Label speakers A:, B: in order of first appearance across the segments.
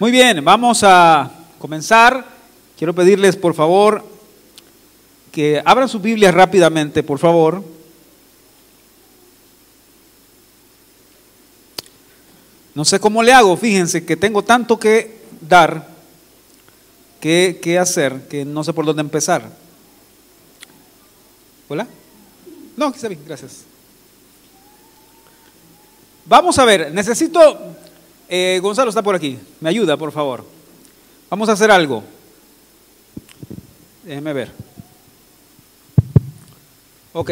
A: Muy bien, vamos a comenzar. Quiero pedirles, por favor, que abran sus Biblias rápidamente, por favor. No sé cómo le hago, fíjense que tengo tanto que dar, que hacer, que no sé por dónde empezar. ¿Hola? No, aquí está bien, gracias. Vamos a ver, necesito... Gonzalo está por aquí, me ayuda, por favor. Vamos a hacer algo. Déjeme ver. Ok,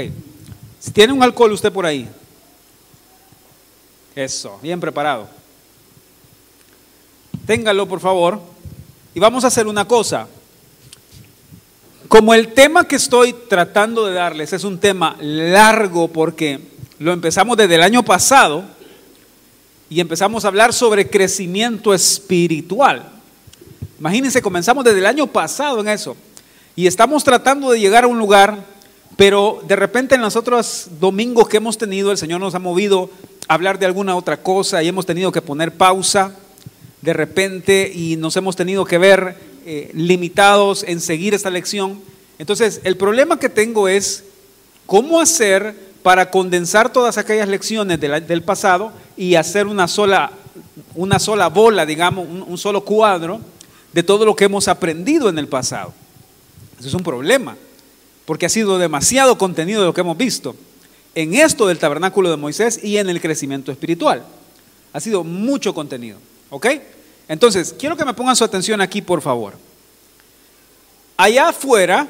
A: si tiene un alcohol usted por ahí. Eso, bien preparado. Téngalo, por favor. Y vamos a hacer una cosa. Como el tema que estoy tratando de darles es un tema largo porque lo empezamos desde el año pasado y empezamos a hablar sobre crecimiento espiritual. Imagínense, comenzamos desde el año pasado en eso y estamos tratando de llegar a un lugar, pero de repente en los otros domingos que hemos tenido el Señor nos ha movido a hablar de alguna otra cosa y hemos tenido que poner pausa de repente y nos hemos tenido que ver limitados en seguir esta lección. Entonces el problema que tengo es cómo hacer para condensar todas aquellas lecciones del pasado y hacer una sola bola, digamos, un solo cuadro de todo lo que hemos aprendido en el pasado. Eso es un problema, porque ha sido demasiado contenido de lo que hemos visto en esto del tabernáculo de Moisés y en el crecimiento espiritual. Ha sido mucho contenido, ¿ok? Entonces, quiero que me pongan su atención aquí, por favor. Allá afuera,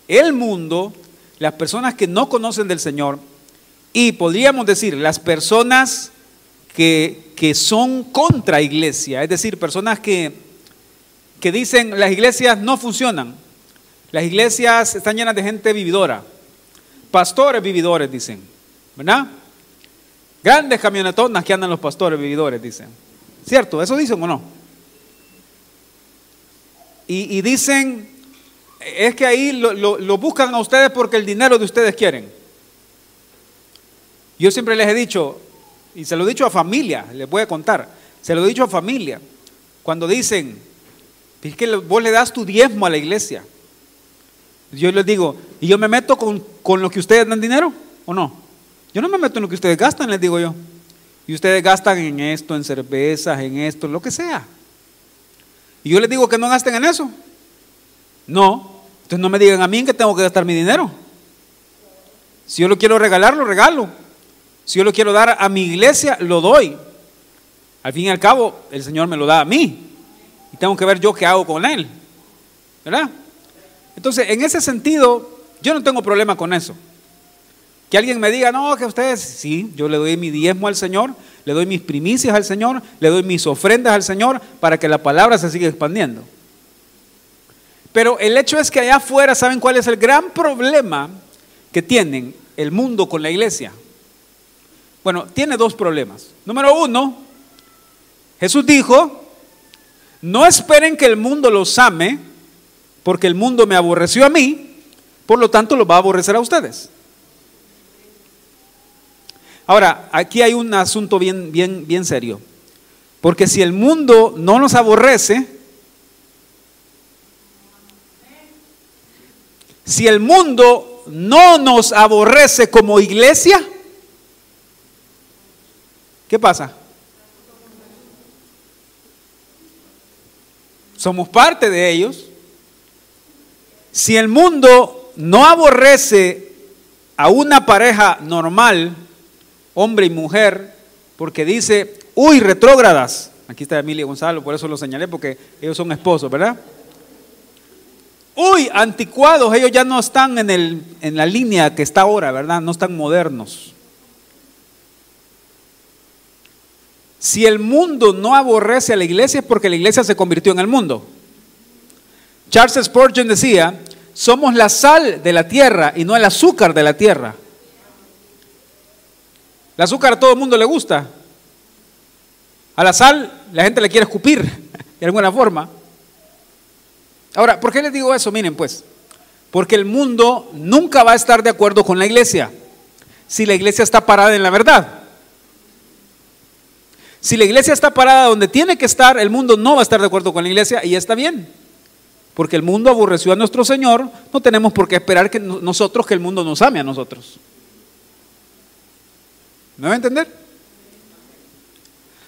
A: el mundo, las personas que no conocen del Señor y podríamos decir las personas que son contra iglesia, es decir, personas que dicen las iglesias no funcionan, las iglesias están llenas de gente vividora, pastores vividores dicen, ¿verdad? Grandes camionetonas que andan los pastores vividores dicen, ¿cierto? ¿Eso dicen o no? Y dicen, es que ahí lo buscan a ustedes porque el dinero de ustedes quieren. Yo siempre les he dicho, y se lo he dicho a familia, les voy a contar, se lo he dicho a familia, cuando dicen, es que vos le das tu diezmo a la iglesia. Yo les digo, ¿y yo me meto con lo que ustedes dan dinero o no? Yo no me meto en lo que ustedes gastan, les digo yo. Y ustedes gastan en esto, en cervezas, en esto, lo que sea. Y yo les digo que no gasten en eso. No, entonces no me digan a mí en que tengo que gastar mi dinero. Si yo lo quiero regalar, lo regalo. Si yo lo quiero dar a mi iglesia, lo doy. Al fin y al cabo, el Señor me lo da a mí. Y tengo que ver yo qué hago con Él. ¿Verdad? Entonces, en ese sentido, yo no tengo problema con eso. Que alguien me diga, no, que ustedes, sí, yo le doy mi diezmo al Señor, le doy mis primicias al Señor, le doy mis ofrendas al Señor para que la palabra se siga expandiendo. Pero el hecho es que allá afuera, ¿saben cuál es el gran problema que tienen el mundo con la iglesia? Bueno, tiene dos problemas. Número uno, Jesús dijo, no esperen que el mundo los ame, porque el mundo me aborreció a mí, por lo tanto los va a aborrecer a ustedes. Ahora, aquí hay un asunto bien serio, porque si el mundo no nos aborrece, si el mundo no nos aborrece como iglesia, ¿qué pasa? Somos parte de ellos. Si el mundo no aborrece a una pareja normal, hombre y mujer, porque dice, uy, retrógradas, aquí está Emilia y Gonzalo, por eso lo señalé, porque ellos son esposos, ¿verdad? Uy, anticuados, ellos ya no están en la línea que está ahora, ¿verdad? No están modernos. Si el mundo no aborrece a la iglesia es porque la iglesia se convirtió en el mundo. Charles Spurgeon decía, somos la sal de la tierra y no el azúcar de la tierra. El azúcar a todo el mundo le gusta. A la sal la gente le quiere escupir de alguna forma. Ahora, ¿por qué les digo eso? Miren pues, porque el mundo nunca va a estar de acuerdo con la iglesia si la iglesia está parada en la verdad. Si la iglesia está parada donde tiene que estar, el mundo no va a estar de acuerdo con la iglesia y está bien. Porque el mundo aborreció a nuestro Señor, no tenemos por qué esperar que nosotros, que el mundo nos ame a nosotros. ¿Me va a entender?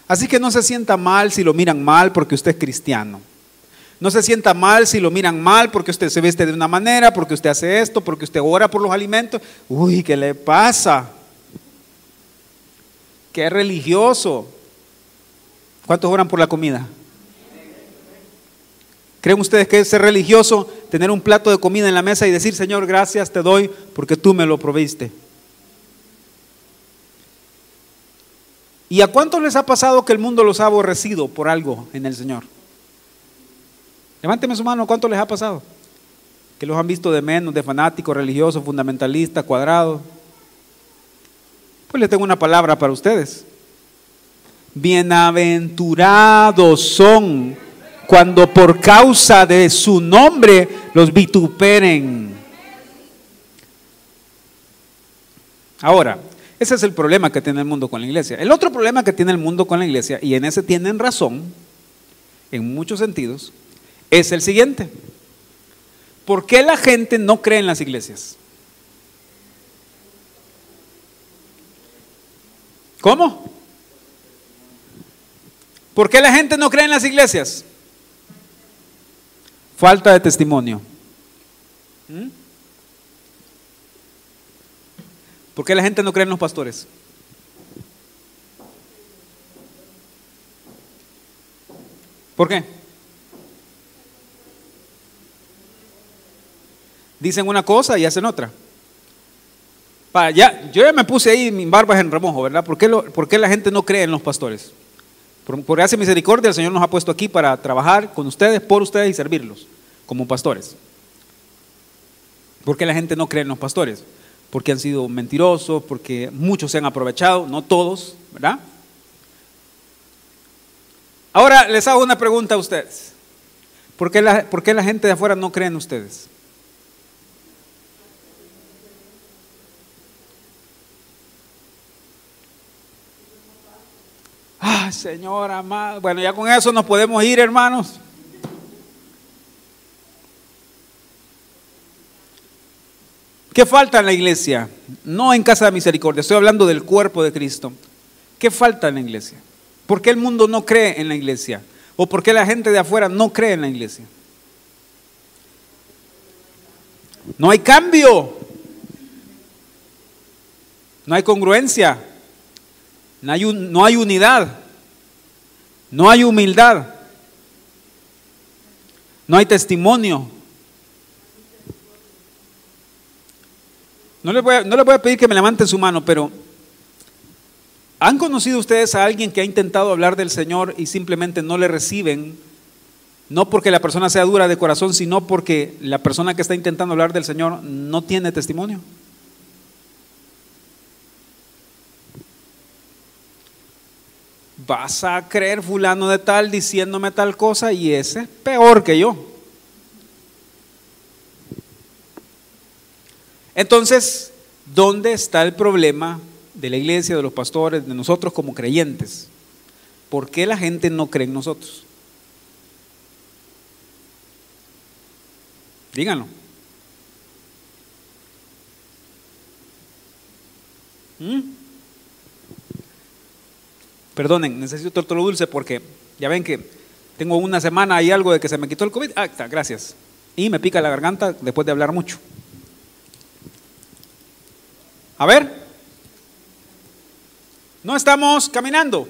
A: Así que no se sienta mal si lo miran mal porque usted es cristiano. No se sienta mal si lo miran mal porque usted se viste de una manera, porque usted hace esto, porque usted ora por los alimentos. Uy, ¿qué le pasa? Qué religioso. ¿Cuántos oran por la comida? ¿Creen ustedes que es ser religioso tener un plato de comida en la mesa y decir, Señor, gracias te doy porque tú me lo proviste? ¿Y a cuántos les ha pasado que el mundo los ha aborrecido por algo en el Señor? Levánteme su mano, ¿cuántos les ha pasado? Que los han visto de menos, de fanáticos, religiosos, fundamentalistas, cuadrados. Pues les tengo una palabra para ustedes. Bienaventurados son cuando por causa de su nombre los vituperen. Ahora, ese es el problema que tiene el mundo con la iglesia. El otro problema que tiene el mundo con la iglesia, y en ese tienen razón, en muchos sentidos, es el siguiente. ¿Por qué la gente no cree en las iglesias? ¿Cómo? ¿Por qué la gente no cree en las iglesias? Falta de testimonio. ¿Por qué la gente no cree en los pastores? ¿Por qué? Dicen una cosa y hacen otra. Yo ya me puse ahí mis barbas en remojo, ¿verdad? ¿Por qué la gente no cree en los pastores? Por gracia y misericordia el Señor nos ha puesto aquí para trabajar con ustedes, por ustedes y servirlos como pastores. ¿Por qué la gente no cree en los pastores? Porque han sido mentirosos, porque muchos se han aprovechado, no todos, ¿verdad? Ahora les hago una pregunta a ustedes. ¿Por qué la gente de afuera no cree en ustedes? Ay, Señor amado. Bueno, ya con eso nos podemos ir, hermanos. ¿Qué falta en la iglesia? No en Casa de Misericordia, estoy hablando del cuerpo de Cristo. ¿Qué falta en la iglesia? ¿Por qué el mundo no cree en la iglesia? ¿O por qué la gente de afuera no cree en la iglesia? No hay cambio. No hay congruencia. No hay unidad. No hay humildad. No hay testimonio. No les voy a pedir que me levanten su mano, pero ¿han conocido ustedes a alguien que ha intentado hablar del Señor y simplemente no le reciben? No porque la persona sea dura de corazón, sino porque la persona que está intentando hablar del Señor no tiene testimonio. Vas a creer fulano de tal diciéndome tal cosa y ese es peor que yo. Entonces, ¿dónde está el problema de la iglesia, de los pastores, de nosotros como creyentes? ¿Por qué la gente no cree en nosotros? Díganlo. Perdonen, necesito tórtolo dulce porque ya ven que tengo una semana y algo de que se me quitó el COVID. Ah, está, gracias. Y me pica la garganta después de hablar mucho. A ver, no estamos caminando.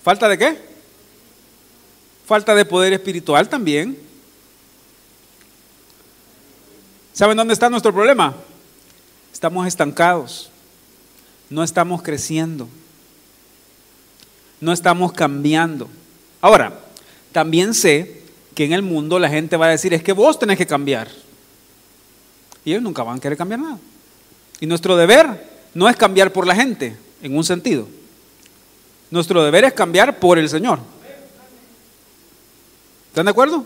A: ¿Falta de qué? Falta de poder espiritual también. ¿Saben dónde está nuestro problema? Estamos estancados, no estamos creciendo, no estamos cambiando. Ahora, también sé que en el mundo la gente va a decir, es que vos tenés que cambiar. Y ellos nunca van a querer cambiar nada. Y nuestro deber no es cambiar por la gente, en un sentido. Nuestro deber es cambiar por el Señor. ¿Están de acuerdo?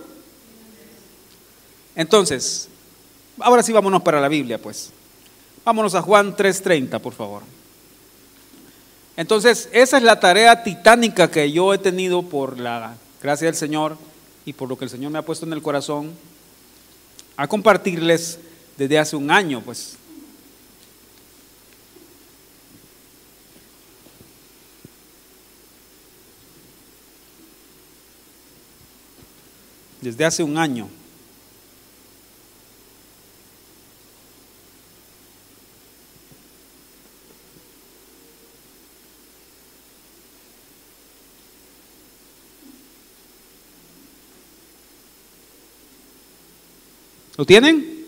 A: Entonces, ahora sí vámonos para la Biblia, pues. Vámonos a Juan 3:30, por favor. Entonces, esa es la tarea titánica que yo he tenido por la gracia del Señor y por lo que el Señor me ha puesto en el corazón a compartirles desde hace un año, pues. Desde hace un año. ¿Lo tienen?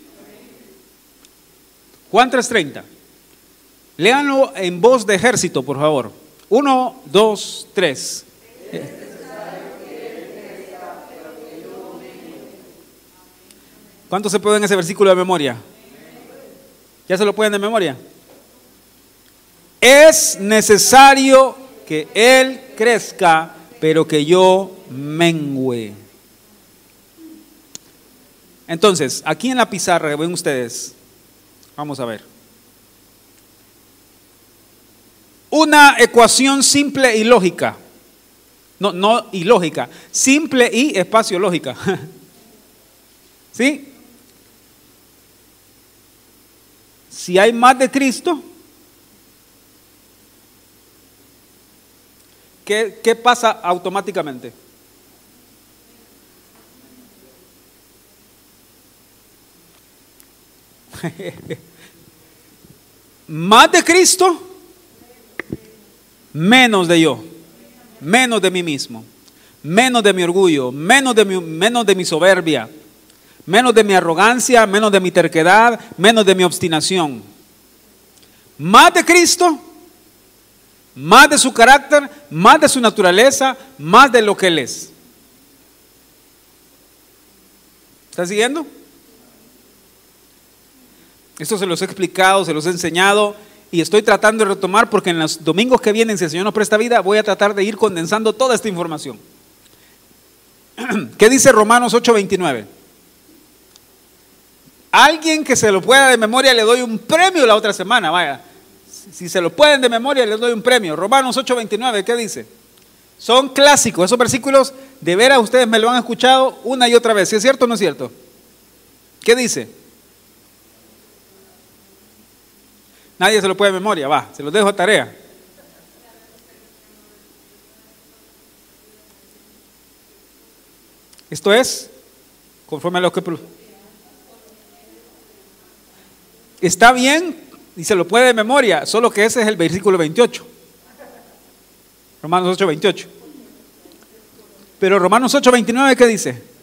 A: Juan 3:30. Léanlo en voz de ejército, por favor. 1, 2, 3. ¿Cuántos se pueden ese versículo de memoria? ¿Ya se lo pueden de memoria? Es necesario que Él crezca, pero que yo mengüe. Entonces, aquí en la pizarra que ven ustedes, vamos a ver. Una ecuación simple y lógica. No ilógica, simple y espacio lógica. ¿Sí? Si hay más de Cristo, ¿qué pasa automáticamente? Más de Cristo, menos de yo, menos de mí mismo, menos de mi orgullo, menos de mi soberbia, menos de mi arrogancia, menos de mi terquedad, menos de mi obstinación. Más de Cristo, más de su carácter, más de su naturaleza, más de lo que Él es. ¿Está siguiendo? Esto se los he explicado, se los he enseñado y estoy tratando de retomar porque en los domingos que vienen, si el Señor nos presta vida, voy a tratar de ir condensando toda esta información. ¿Qué dice Romanos 8:29? Alguien que se lo pueda de memoria le doy un premio la otra semana, vaya. Si se lo pueden de memoria les doy un premio. Romanos 8:29, ¿qué dice? Son clásicos, esos versículos de veras ustedes me lo han escuchado una y otra vez. ¿Sí es cierto o no es cierto? ¿Qué dice? Nadie se lo puede de memoria, va, se los dejo a tarea. Esto es, conforme a lo que... Está bien y se lo puede de memoria, solo que ese es el versículo 28. Romanos 8:28. Pero Romanos 8:29, ¿qué dice?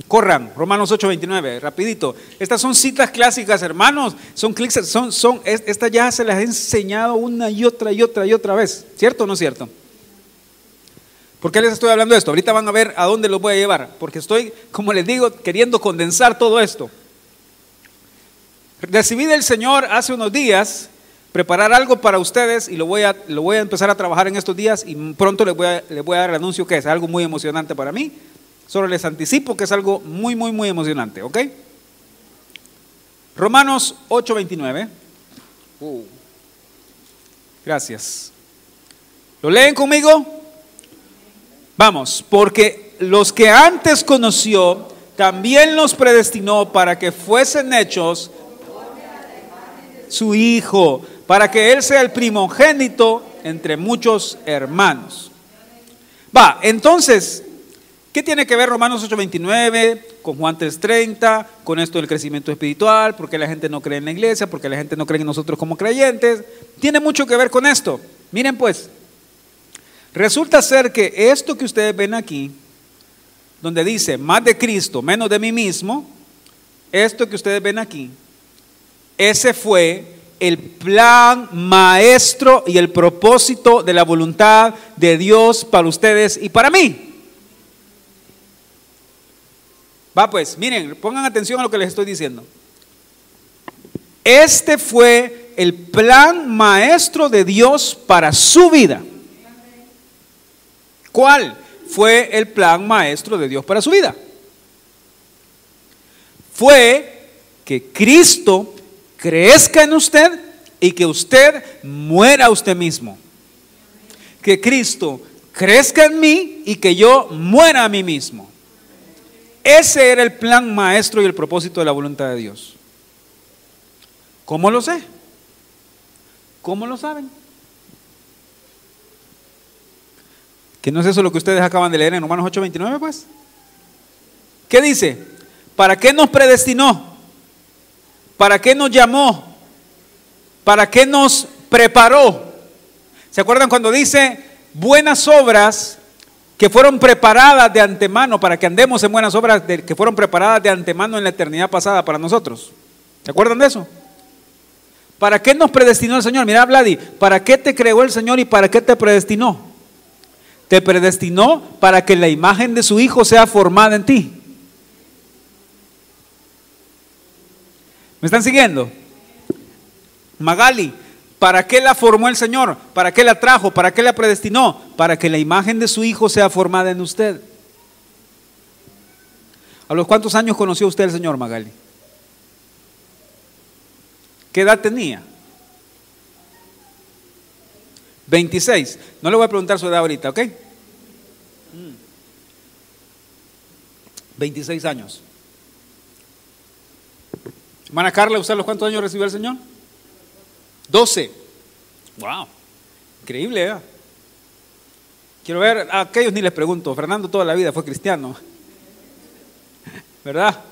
A: Corran, Romanos 8:29, rapidito. Estas son citas clásicas, hermanos. Estas ya se las he enseñado una y otra vez. ¿Cierto o no es cierto? ¿Por qué les estoy hablando de esto? Ahorita van a ver a dónde los voy a llevar. Porque estoy, como les digo, queriendo condensar todo esto. Recibí del Señor hace unos días preparar algo para ustedes y lo voy a empezar a trabajar en estos días y pronto les voy a dar el anuncio que es algo muy emocionante para mí. Solo les anticipo que es algo muy emocionante, ¿ok? Romanos 8:29. Gracias. ¿Lo leen conmigo? Vamos, porque los que antes conoció, también los predestinó para que fuesen hechos su Hijo, para que Él sea el primogénito entre muchos hermanos. Va, entonces, ¿qué tiene que ver Romanos 8:29 con Juan 3:30, con esto del crecimiento espiritual? ¿Por qué la gente no cree en la iglesia? ¿Por qué la gente no cree en nosotros como creyentes? Tiene mucho que ver con esto. Miren pues, resulta ser que esto que ustedes ven aquí, donde dice más de Cristo, menos de mí mismo, esto que ustedes ven aquí, ese fue el plan maestro y el propósito de la voluntad de Dios para ustedes y para mí. Va pues, miren, pongan atención a lo que les estoy diciendo. Este fue el plan maestro de Dios para su vida. ¿Cuál fue el plan maestro de Dios para su vida? Fue que Cristo crezca en usted y que usted muera a usted mismo. Que Cristo crezca en mí y que yo muera a mí mismo. Ese era el plan maestro y el propósito de la voluntad de Dios. ¿Cómo lo sé? ¿Cómo lo saben? ¿Que no es eso lo que ustedes acaban de leer en Romanos 8:29 pues? ¿Qué dice? ¿Para qué nos predestinó? ¿Para qué nos llamó? ¿Para qué nos preparó? ¿Se acuerdan cuando dice buenas obras que fueron preparadas de antemano, para que andemos en buenas obras que fueron preparadas de antemano en la eternidad pasada para nosotros? ¿Se acuerdan de eso? ¿Para qué nos predestinó el Señor? Mira, Vladi, ¿para qué te creó el Señor y para qué te predestinó? Te predestinó para que la imagen de su Hijo sea formada en ti. ¿Me están siguiendo? Magali, ¿para qué la formó el Señor? ¿Para qué la trajo? ¿Para qué la predestinó? Para que la imagen de su Hijo sea formada en usted. ¿A los cuántos años conoció usted al Señor, Magali? ¿Qué edad tenía? 26. No le voy a preguntar su edad ahorita, ¿ok? 26 años. Hermana Carla, ¿usted a los cuántos años recibió al Señor? 12. Wow, increíble, ¿eh? Quiero ver, a aquellos ni les pregunto. Fernando toda la vida fue cristiano, ¿verdad?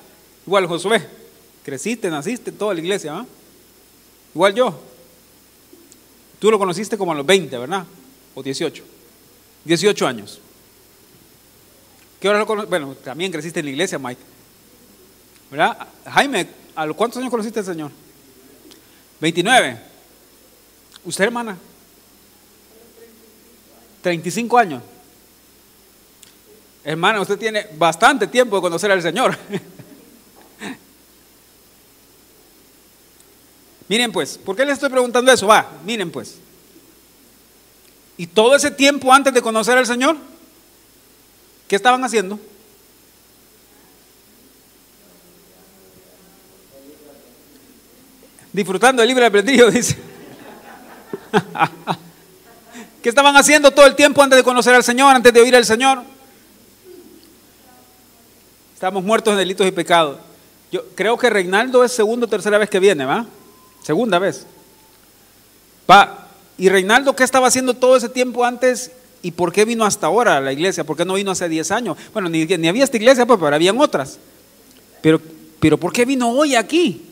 A: Igual Josué, creciste, naciste en toda la iglesia, ¿eh? Igual yo. Tú lo conociste como a los 20, ¿verdad? O 18. 18 años. ¿Qué hora lo conoces? Bueno, también creciste en la iglesia, Mike, ¿verdad? Jaime, ¿a los cuántos años conociste al Señor? 29. ¿Usted, hermana? 35 años. Hermana, usted tiene bastante tiempo de conocer al Señor. Miren pues, ¿por qué les estoy preguntando eso? Va, miren pues. ¿Y todo ese tiempo antes de conocer al Señor? ¿Qué estaban haciendo? Disfrutando del libre albedrío, dice. ¿Qué estaban haciendo todo el tiempo antes de conocer al Señor, antes de oír al Señor? Estamos muertos en delitos y pecados. Yo creo que Reinaldo es segunda o tercera vez que viene, ¿va? Segunda vez. Va. ¿Y Reinaldo qué estaba haciendo todo ese tiempo antes? ¿Y por qué vino hasta ahora a la iglesia? ¿Por qué no vino hace 10 años? Bueno, ni había esta iglesia, pues, pero habían otras. Pero ¿por qué vino hoy aquí?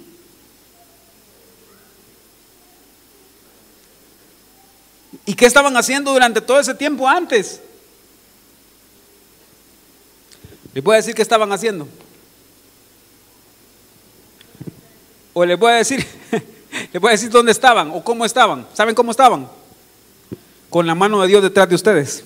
A: ¿Y qué estaban haciendo durante todo ese tiempo antes? ¿Les voy a decir qué estaban haciendo? O les voy a decir dónde estaban o cómo estaban. ¿Saben cómo estaban? Con la mano de Dios detrás de ustedes.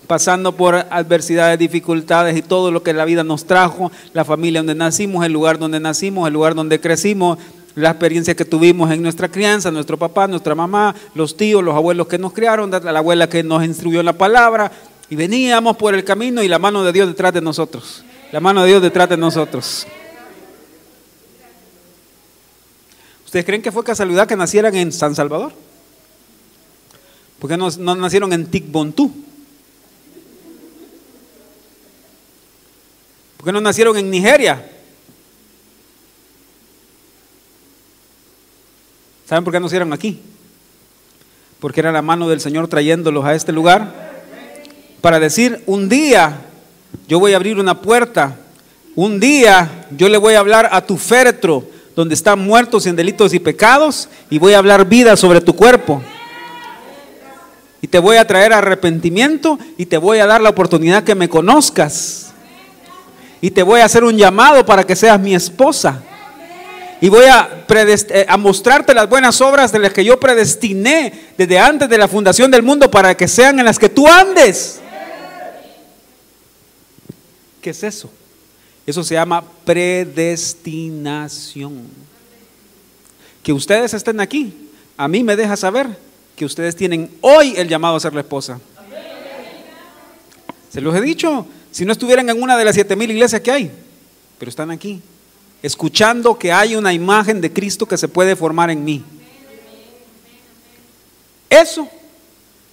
A: Pasando por adversidades, dificultades y todo lo que la vida nos trajo, la familia donde nacimos, el lugar donde nacimos, el lugar donde crecimos, la experiencia que tuvimos en nuestra crianza, nuestro papá, nuestra mamá, los tíos, los abuelos que nos criaron, la abuela que nos instruyó en la palabra, y veníamos por el camino y la mano de Dios detrás de nosotros. La mano de Dios detrás de nosotros. ¿Ustedes creen que fue casualidad que nacieran en San Salvador? ¿Por qué no nacieron en Tikbontú? ¿Por qué no nacieron en Nigeria? ¿Saben por qué nacieron aquí? Porque era la mano del Señor trayéndolos a este lugar para decir, un día yo voy a abrir una puerta, un día yo le voy a hablar a tu féretro donde están muertos en delitos y pecados, y voy a hablar vida sobre tu cuerpo. Y te voy a traer arrepentimiento y te voy a dar la oportunidad que me conozcas. Y te voy a hacer un llamado para que seas mi esposa. Y voy a mostrarte las buenas obras de las que yo predestiné desde antes de la fundación del mundo para que sean en las que tú andes. ¿Qué es eso? Eso se llama predestinación. Que ustedes estén aquí, a mí me deja saber que ustedes tienen hoy el llamado a ser la esposa. Se los he dicho, si no estuvieran en una de las 7,000 iglesias que hay, pero están aquí, escuchando que hay una imagen de Cristo que se puede formar en mí. Eso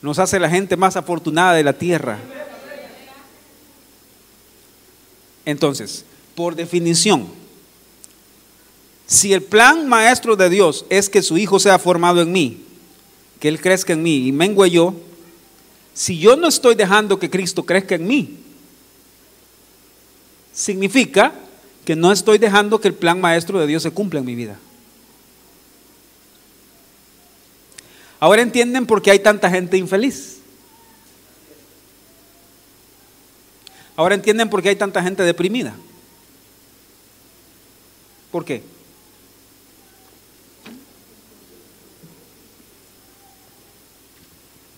A: nos hace la gente más afortunada de la tierra. Entonces, por definición, si el plan maestro de Dios es que su hijo sea formado en mí, que él crezca en mí y mengüe yo, si yo no estoy dejando que Cristo crezca en mí, significa que no estoy dejando que el plan maestro de Dios se cumpla en mi vida. Ahora entienden por qué hay tanta gente infeliz. Ahora entienden por qué hay tanta gente deprimida. ¿Por qué?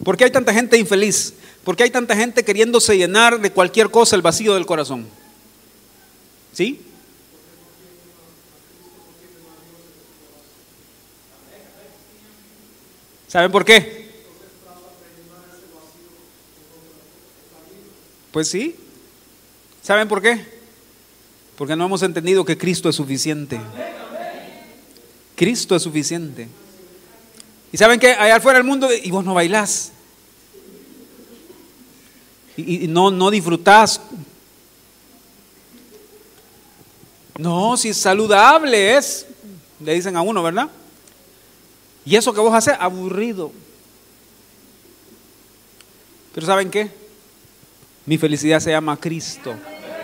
A: ¿Por qué hay tanta gente infeliz? ¿Por qué hay tanta gente queriéndose llenar de cualquier cosa el vacío del corazón? ¿Sí? ¿Saben por qué? Pues sí. ¿Saben por qué? Porque no hemos entendido que Cristo es suficiente. Cristo es suficiente. ¿Y saben qué? Allá afuera del mundo, y vos no bailás. Y no disfrutás. No, si es saludable es, le dicen a uno, ¿verdad? Y eso que vos haces, aburrido. Pero ¿saben qué? Mi felicidad se llama Cristo,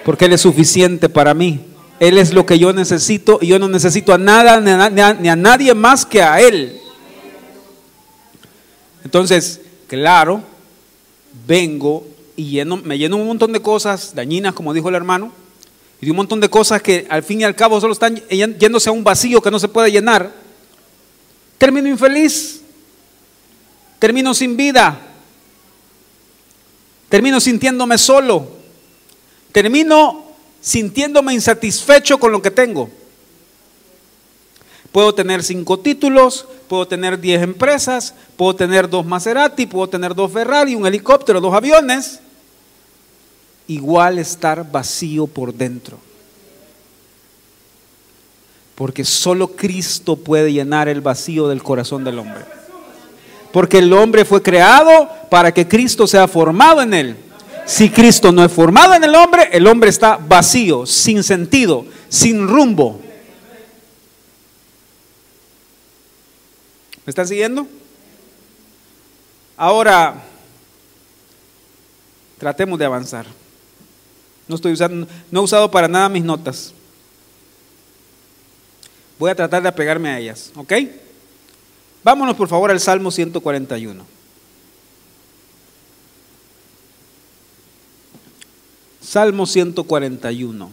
A: porque Él es suficiente para mí. Él es lo que yo necesito y yo no necesito a nada ni a nadie más que a Él. Entonces, claro, vengo y me lleno un montón de cosas dañinas, como dijo el hermano, y de un montón de cosas que al fin y al cabo solo están yéndose a un vacío que no se puede llenar. Termino infeliz, termino sin vida, termino sintiéndome solo, termino sintiéndome insatisfecho con lo que tengo. Puedo tener 5 títulos, puedo tener 10 empresas, puedo tener 2 Maserati, puedo tener 2 Ferrari, un helicóptero, 2 aviones. Igual estar vacío por dentro. Porque solo Cristo puede llenar el vacío del corazón del hombre. Porque el hombre fue creado para que Cristo sea formado en él. Si Cristo no es formado en el hombre está vacío, sin sentido, sin rumbo. ¿Me están siguiendo? Ahora, tratemos de avanzar. No he usado para nada mis notas. Voy a tratar de apegarme a ellas, ¿ok? Vámonos por favor al Salmo 141. Salmo 141.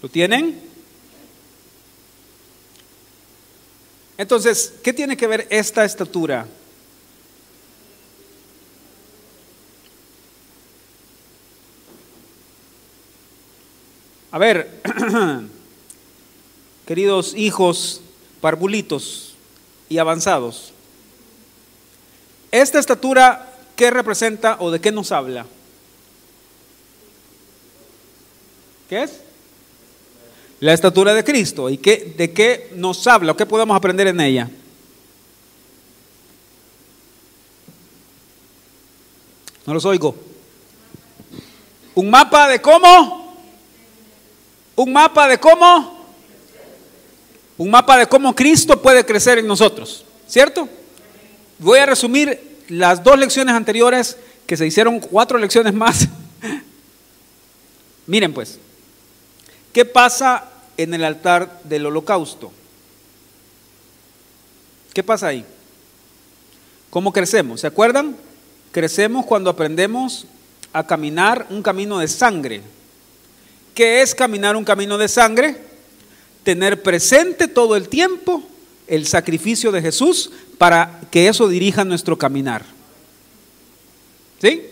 A: ¿Lo tienen? Entonces, ¿qué tiene que ver esta estatura? A ver, queridos hijos parvulitos y avanzados, esta estatura, ¿qué representa o de qué nos habla? ¿Qué es? La estatura de Cristo. ¿Y de qué nos habla? ¿O qué podemos aprender en ella? No los oigo. ¿Un mapa de cómo? ¿Un mapa de cómo? Un mapa de cómo Cristo puede crecer en nosotros, ¿cierto? Voy a resumir las 2 lecciones anteriores, que se hicieron 4 lecciones más. Miren pues, ¿qué pasa en el altar del holocausto? ¿Qué pasa ahí? ¿Cómo crecemos? ¿Se acuerdan? Crecemos cuando aprendemos a caminar un camino de sangre. ¿Qué es caminar un camino de sangre? Tener presente todo el tiempo el sacrificio de Jesús para que eso dirija nuestro caminar. ¿Sí?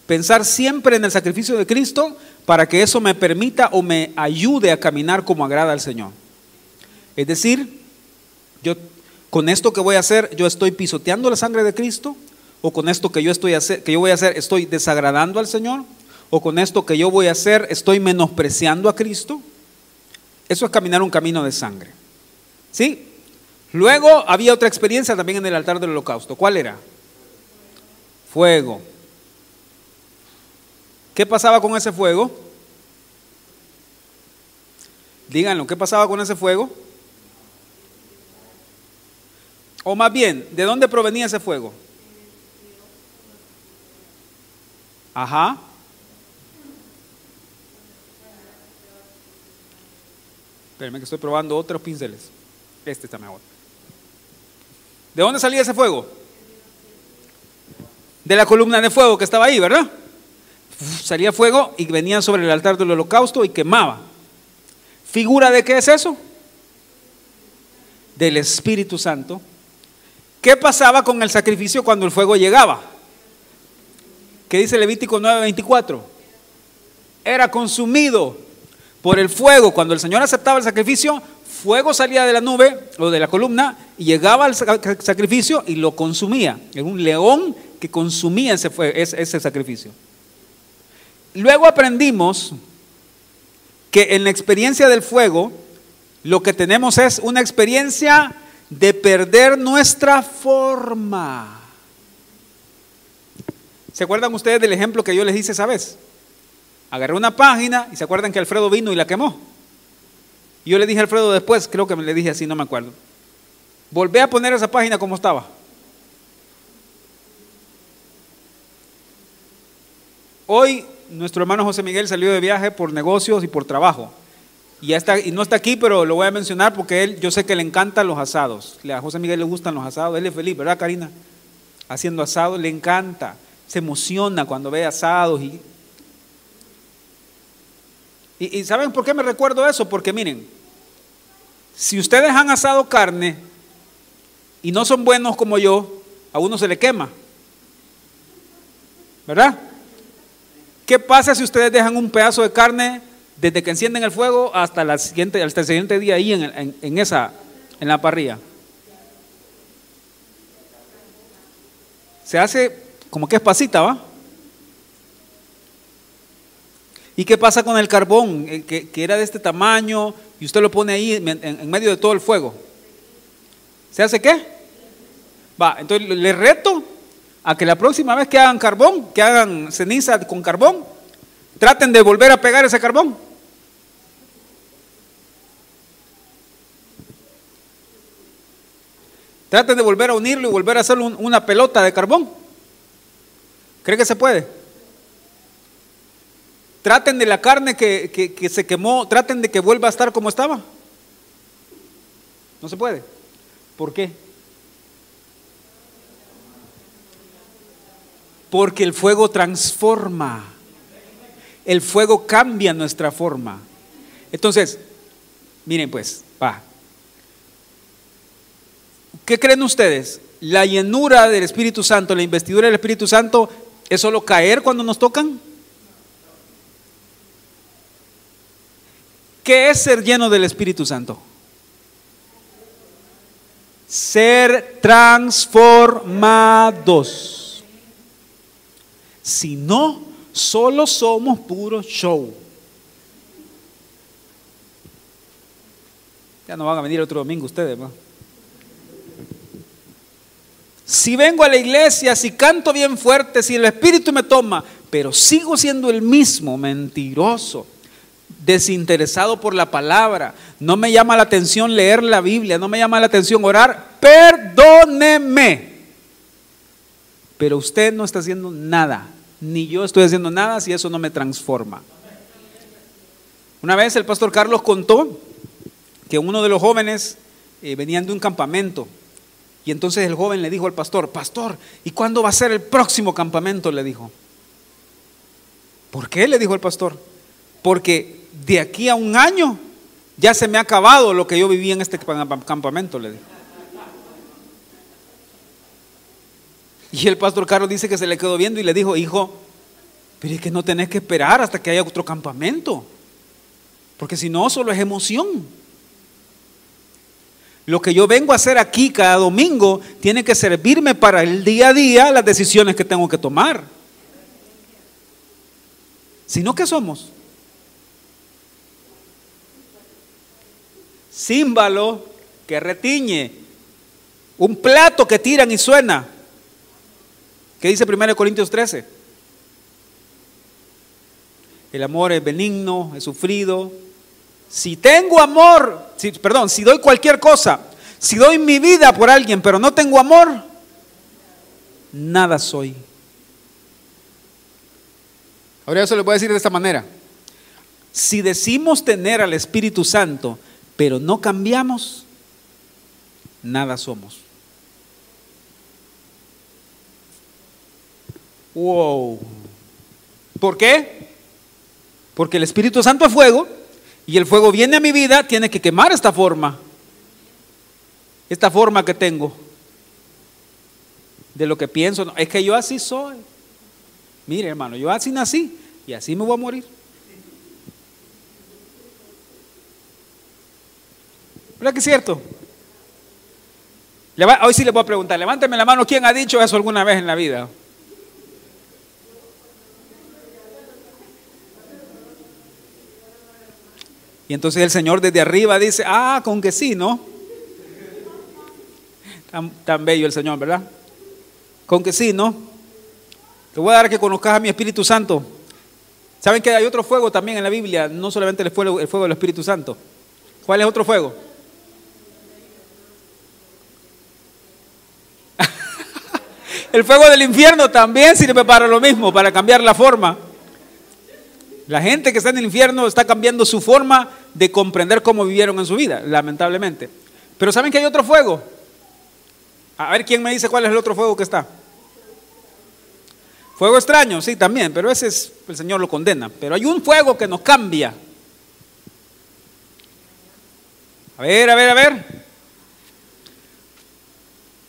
A: Pensar siempre en el sacrificio de Cristo para que eso me permita o me ayude a caminar como agrada al Señor. Es decir, yo con esto que voy a hacer, yo estoy pisoteando la sangre de Cristo, o con esto que yo voy a hacer, estoy desagradando al Señor, o con esto que yo voy a hacer, estoy menospreciando a Cristo. Eso es caminar un camino de sangre. ¿Sí? Luego había otra experiencia también en el altar del holocausto. ¿Cuál era? Fuego. ¿Qué pasaba con ese fuego? Díganlo, ¿qué pasaba con ese fuego? O más bien, ¿de dónde provenía ese fuego? Ajá. Espérenme que estoy probando otros pinceles. Este está mejor. ¿De dónde salía ese fuego? De la columna de fuego que estaba ahí, ¿verdad? Salía fuego y venía sobre el altar del holocausto y quemaba. ¿Figura de qué es eso? Del Espíritu Santo. ¿Qué pasaba con el sacrificio cuando el fuego llegaba? ¿Qué dice Levítico 9:24? Era consumido por el fuego. Cuando el Señor aceptaba el sacrificio, fuego salía de la nube o de la columna y llegaba al sacrificio y lo consumía. Era un león que consumía ese sacrificio. Luego aprendimos que en la experiencia del fuego lo que tenemos es una experiencia de perder nuestra forma. ¿Se acuerdan ustedes del ejemplo que yo les hice esa vez? Agarré una página y se acuerdan que Alfredo vino y la quemó. Y yo le dije a Alfredo después, creo que le dije así, no me acuerdo. Volvé a poner esa página como estaba. Hoy nuestro hermano José Miguel salió de viaje por negocios y por trabajo. Y, y no está aquí, pero lo voy a mencionar porque yo sé que le encantan los asados. A José Miguel le gustan los asados. Él es feliz, ¿verdad, Karina? Haciendo asados, le encanta. Se emociona cuando ve asados. ¿Y saben por qué me recuerdo eso? Porque miren, si ustedes han asado carne y no son buenos como yo, a uno se le quema, ¿verdad? ¿Qué pasa si ustedes dejan un pedazo de carne desde que encienden el fuego hasta el siguiente día ahí en la parrilla? Se hace como que es pasita, ¿va? ¿Y qué pasa con el carbón que era de este tamaño y usted lo pone ahí en medio de todo el fuego? ¿Se hace qué? Va, entonces le reto a que la próxima vez que hagan carbón, que hagan ceniza con carbón, traten de volver a pegar ese carbón. Traten de volver a unirlo y volver a hacer una pelota de carbón. ¿Cree que se puede? Traten de la carne que se quemó, traten de que vuelva a estar como estaba. No se puede. ¿Por qué? Porque el fuego transforma. El fuego cambia nuestra forma. Entonces, miren pues, va. ¿Qué creen ustedes? ¿La llenura del Espíritu Santo, la investidura del Espíritu Santo, es solo caer cuando nos tocan? ¿Qué es ser lleno del Espíritu Santo? Ser transformados. Si no, solo somos puro show. Ya no van a venir otro domingo ustedes, ¿no? Si vengo a la iglesia, si canto bien fuerte, si el Espíritu me toma, pero sigo siendo el mismo, mentiroso, desinteresado por la palabra, no me llama la atención leer la Biblia, no me llama la atención orar, perdóneme. Pero usted no está haciendo nada, ni yo estoy haciendo nada si eso no me transforma. Una vez el pastor Carlos contó que uno de los jóvenes venían de un campamento. Y entonces el joven le dijo al pastor: pastor, ¿y cuándo va a ser el próximo campamento? Le dijo. ¿Por qué? Le dijo el pastor. Porque de aquí a un año ya se me ha acabado lo que yo viví en este campamento, le dijo. Y el pastor Carlos dice que se le quedó viendo y le dijo: hijo, Pero es que no tenés que esperar hasta que haya otro campamento, porque si no, solo es emoción. Lo que yo vengo a hacer aquí cada domingo tiene que servirme para el día a día, las decisiones que tengo que tomar. Si no, ¿qué somos? Címbalo que retiñe, un plato que tiran y suena. ¿Qué dice 1 Corintios 13? El amor es benigno, es sufrido. Si tengo amor, si doy cualquier cosa, si doy mi vida por alguien, pero no tengo amor, nada soy. Ahora eso le voy a decir de esta manera. Si decimos tener al Espíritu Santo, pero no cambiamos, nada somos. Wow. ¿Por qué? Porque el Espíritu Santo es fuego y el fuego viene a mi vida, tiene que quemar esta forma que tengo de lo que pienso. Es que yo así soy. Mire, hermano, yo así nací y así me voy a morir. ¿Verdad que es cierto? Hoy sí le voy a preguntar, levánteme la mano, ¿quién ha dicho eso alguna vez en la vida? Y entonces el Señor desde arriba dice, con que sí, ¿no? Tan bello el Señor, ¿verdad? Con que sí, ¿no? Te voy a dar que conozcas a mi Espíritu Santo. ¿Saben que hay otro fuego también en la Biblia? No solamente el fuego del Espíritu Santo. ¿Cuál es otro fuego? El fuego del infierno también sirve para lo mismo, para cambiar la forma. La gente que está en el infierno está cambiando su forma de comprender cómo vivieron en su vida, lamentablemente. Pero ¿saben que hay otro fuego? A ver, ¿quién me dice cuál es el otro fuego que está? Fuego extraño, sí, también, pero ese es, el Señor lo condena. Pero hay un fuego que nos cambia. A ver.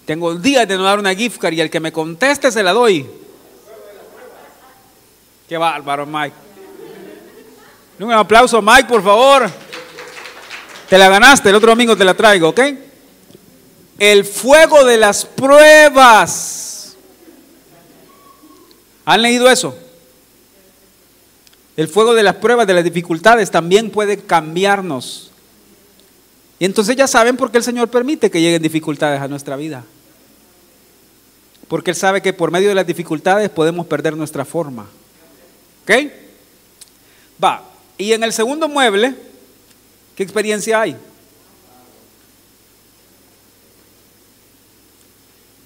A: Tengo días de no dar una gift card y el que me conteste se la doy. Qué bárbaro, Mike. Un aplauso, Mike, por favor. Te la ganaste, el otro domingo te la traigo, ¿ok? El fuego de las pruebas. ¿Han leído eso? El fuego de las pruebas, de las dificultades, también puede cambiarnos. Y entonces ya saben por qué el Señor permite que lleguen dificultades a nuestra vida. Porque Él sabe que por medio de las dificultades podemos perder nuestra forma. ¿Ok? Va. Y en el segundo mueble, ¿qué experiencia hay?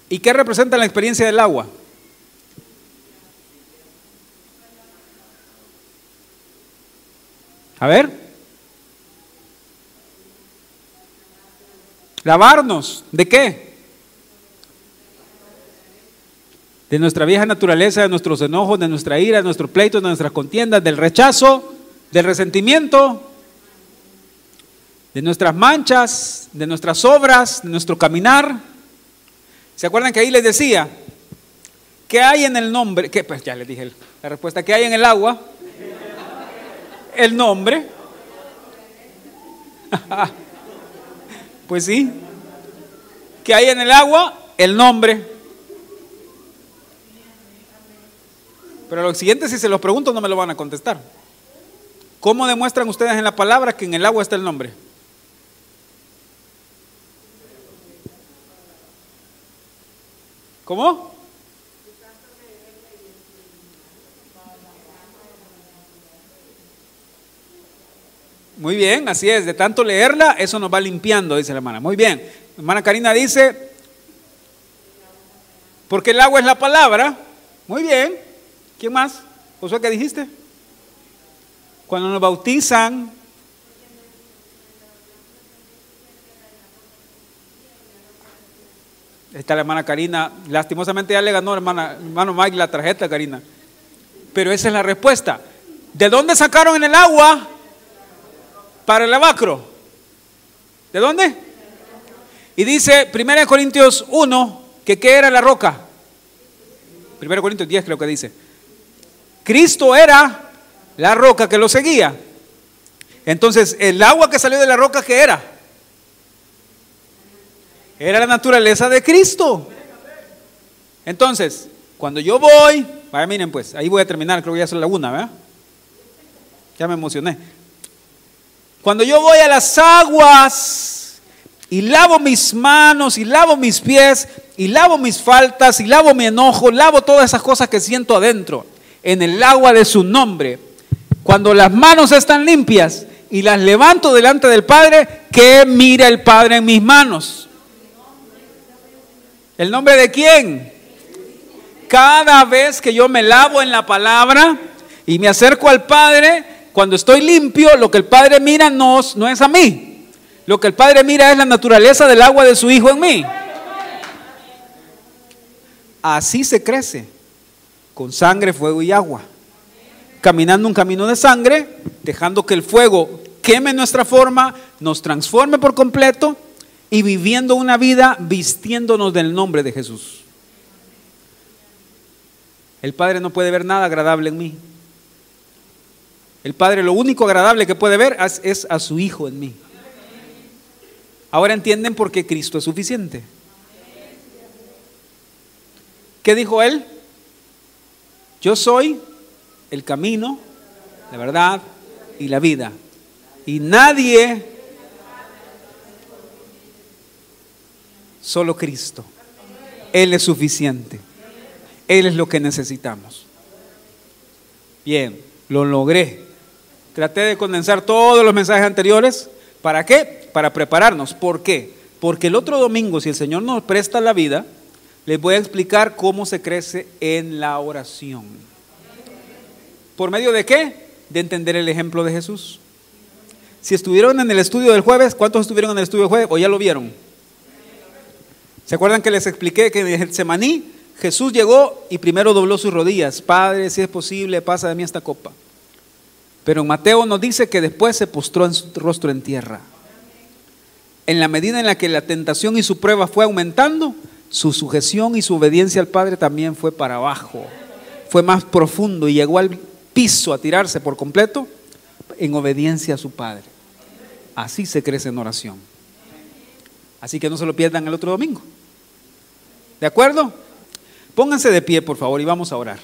A: ¿Y qué representa la experiencia del agua? A ver. Lavarnos. ¿De qué? De nuestra vieja naturaleza, de nuestros enojos, de nuestra ira, de nuestros pleitos, de nuestras contiendas, del rechazo, del resentimiento, de nuestras manchas, de nuestras obras, de nuestro caminar. ¿Se acuerdan que ahí les decía? ¿Qué hay en el nombre? Pues ya les dije la respuesta. ¿Qué hay en el agua? El nombre. Pues sí. ¿Qué hay en el agua? El nombre. Pero lo siguiente, si se los pregunto, no me lo van a contestar. ¿Cómo demuestran ustedes en la palabra que en el agua está el nombre? ¿Cómo? Muy bien, así es, de tanto leerla, eso nos va limpiando, dice la hermana. Muy bien, la hermana Karina dice, porque el agua es la palabra. Muy bien, ¿quién más? Josué, ¿qué dijiste? Cuando nos bautizan, está la hermana Karina, lastimosamente ya le ganó hermano Mike la tarjeta, Karina. Pero esa es la respuesta. ¿De dónde sacaron en el agua para el lavacro? ¿De dónde? Y dice 1 Corintios 1 que ¿qué era la roca? 1 Corintios 10 creo que dice. Cristo era la roca que lo seguía. Entonces, el agua que salió de la roca, ¿qué era? Era la naturaleza de Cristo. Entonces, cuando yo voy, vaya, miren pues, ahí voy a terminar, creo que ya es la una, ¿verdad? Ya me emocioné. Cuando yo voy a las aguas y lavo mis manos y lavo mis pies y lavo mis faltas y lavo mi enojo, lavo todas esas cosas que siento adentro en el agua de su nombre, cuando las manos están limpias y las levanto delante del Padre, ¿qué mira el Padre en mis manos? ¿El nombre de quién? Cada vez que yo me lavo en la palabra y me acerco al Padre, cuando estoy limpio, lo que el Padre mira no es a mí. Lo que el Padre mira es la naturaleza del agua de su Hijo en mí. Así se crece, con sangre, fuego y agua. Caminando un camino de sangre, dejando que el fuego queme nuestra forma, nos transforme por completo y viviendo una vida vistiéndonos del nombre de Jesús. El Padre no puede ver nada agradable en mí. El Padre lo único agradable que puede ver es a su Hijo en mí. Ahora entienden por qué Cristo es suficiente. ¿Qué dijo Él? Yo soy el camino, la verdad y la vida. Y nadie, solo Cristo. Él es suficiente. Él es lo que necesitamos. Bien, lo logré. Traté de condensar todos los mensajes anteriores. ¿Para qué? Para prepararnos. ¿Por qué? Porque el otro domingo, si el Señor nos presta la vida, les voy a explicar cómo se crece en la oración. ¿Por medio de qué? De entender el ejemplo de Jesús. Si estuvieron en el estudio del jueves, ¿cuántos estuvieron en el estudio del jueves o ya lo vieron? ¿Se acuerdan que les expliqué que en Getsemaní Jesús llegó y primero dobló sus rodillas? Padre, si es posible, pasa de mí esta copa. Pero en Mateo nos dice que después se postró en su rostro en tierra. En la medida en la que la tentación y su prueba fue aumentando, su sujeción y su obediencia al Padre también fue para abajo. Fue más profundo y llegó al piso a tirarse por completo en obediencia a su Padre. Así se crece en oración. Así que no se lo pierdan el otro domingo. ¿De acuerdo? Pónganse de pie, por favor, y vamos a orar.